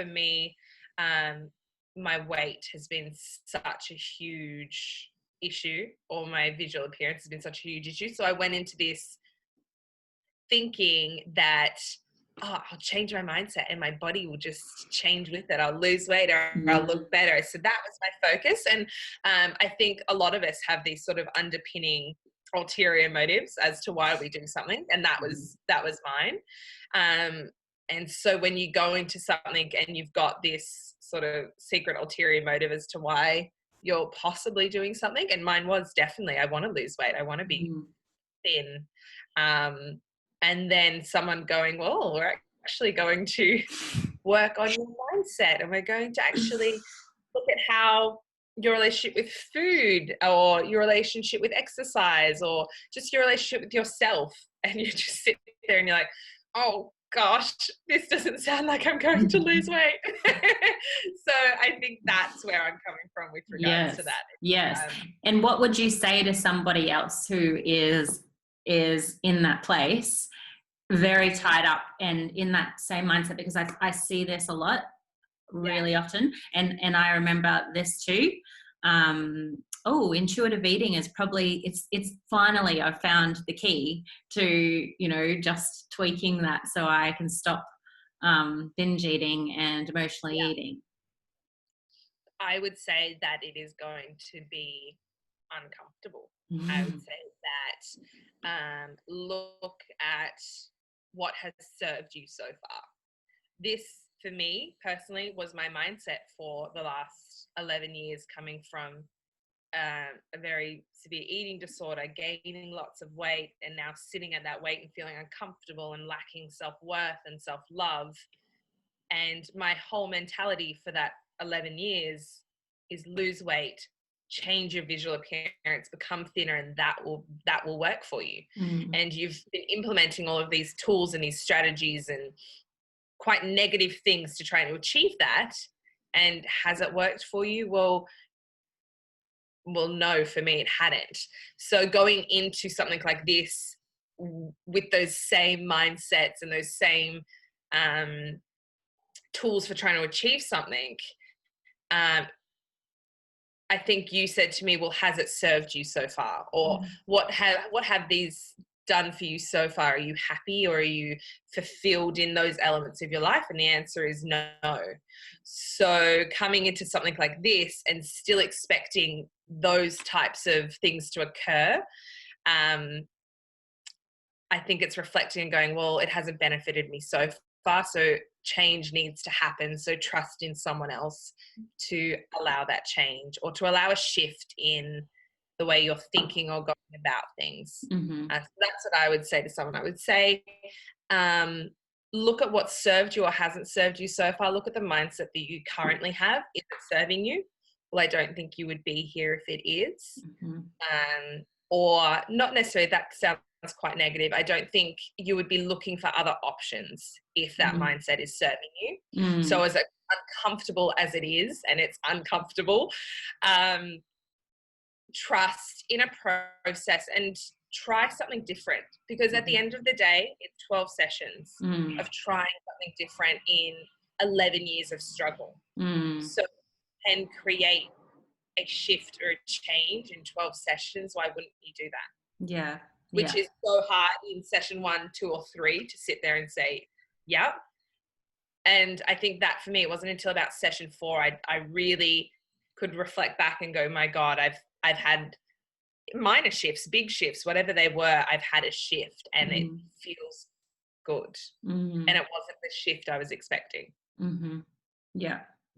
for me, my weight has been such a huge issue, or my visual appearance has been such a huge issue. So I went into this thinking that, I'll change my mindset and my body will just change with it. I'll lose weight or I'll look better. So that was my focus. And I think a lot of us have these sort of underpinning ulterior motives as to why we do something. And that was mine. And so when you go into something and you've got this sort of secret ulterior motive as to why you're possibly doing something, and mine was definitely, I want to lose weight. I want to be thin. And then someone going, well, we're actually going to work on your mindset, and we're going to actually look at how your relationship with food, or your relationship with exercise, or just your relationship with yourself. And you just sit there and you're like, oh gosh, this doesn't sound like I'm going to lose weight. So I think that's where I'm coming from with regards to that. Yes. And what would you say to somebody else who is in that place, very tied up and in that same mindset? Because I see this a lot, really often, and I remember this too. Intuitive eating is probably, it's finally I've found the key to, just tweaking that so I can stop binge eating and emotionally eating. I would say that it is going to be uncomfortable. I would say that look at what has served you so far. This, for me personally, was my mindset for the last 11 years, coming from a very severe eating disorder, gaining lots of weight, and now sitting at that weight and feeling uncomfortable and lacking self-worth and self-love. And my whole mentality for that 11 years is lose weight, change your visual appearance, become thinner, and that will work for you. And you've been implementing all of these tools and these strategies and quite negative things to try to achieve that. And has it worked for you? Well, no, for me, it hadn't. So going into something like this with those same mindsets and those same tools for trying to achieve something, I think you said to me, well, has it served you so far? Or what have these done for you so far? Are you happy, or are you fulfilled in those elements of your life? And the answer is no. So coming into something like this and still expecting those types of things to occur, I think it's reflecting and going, well, it hasn't benefited me so far, so change needs to happen. So trust in someone else to allow that change, or to allow a shift in the way you're thinking or going about things. So that's what I would say to someone. I would say, look at what served you or hasn't served you so far. Look at the mindset that you currently have. Is it serving you? Well, I don't think you would be here if it is. Or not necessarily, that sounds quite negative. I don't think you would be looking for other options if that mindset is serving you. So as uncomfortable as it is, and it's uncomfortable, trust in a process and try something different, because at the end of the day, it's 12 sessions of trying something different in 11 years of struggle. So you can create a shift or a change in 12 sessions. Why wouldn't you do that? Which is so hard in session 1, 2, or 3 to sit there and say, yep. And I think that for me, it wasn't until about session 4, I really could reflect back and go, my God, I've had minor shifts, big shifts, whatever they were, I've had a shift, and it feels good. And it wasn't the shift I was expecting. Yeah.